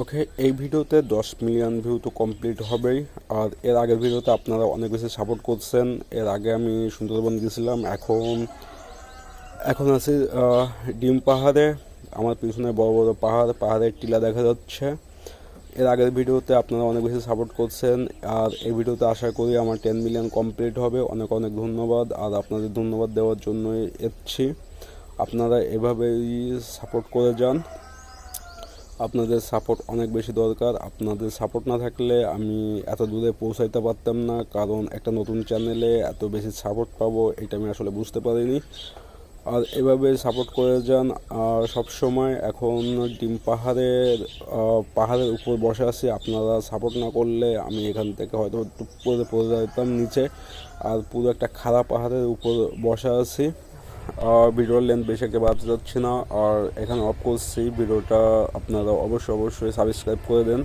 ওকে, এই ভিডিওতে 10 million view তো কমপ্লিট হবেই। আর এর আগের ভিডিওতে আপনারা অনেক বেশি সাপোর্ট করছেন। এর আগে আমি সুন্দরবন গেছিলাম, এখন এখন আছি ডিম পাহাড়ে। আমার পিছনে বড় বড় পাহাড়ের টিলা দেখা যাচ্ছে। এর আগের ভিডিওতে আপনারা অনেক বেশি সাপোর্ট করছেন, আর এই ভিডিওতে আশা করি আমার 10 মিলিয়ন কমপ্লিট হবে। অনেক অনেক ধন্যবাদ, আর আপনাদের ধন্যবাদ দেওয়ার জন্যই এসেছি। আপনারা এভাবেই সাপোর্ট করে যান। আপনাদের সাপোর্ট অনেক বেশি দরকার। আপনাদের সাপোর্ট না থাকলে আমি এত দূরে পৌঁছাইতে পারতাম না, কারণ একটা নতুন চ্যানেলে এত বেশি সাপোর্ট পাবো এটা আমি আসলে বুঝতে পারিনি। আর এভাবে সাপোর্ট করে যান। আর সবসময় এখন ডিম পাহাড়ের উপর বসে আছি। আপনারা সাপোর্ট না করলে আমি এখান থেকে হয়তো টুপ করে পড়ে যেতাম নিচে। আর পুরো একটা খাড়া পাহাড়ের উপর বসে আছি। ভিডিওর লেন্থ বেশি একটা বাড়াতে যাচ্ছি না, আর এখানে অফ করছি ভিডিওটা। আপনারা অবশ্যই সাবস্ক্রাইব করে দেন।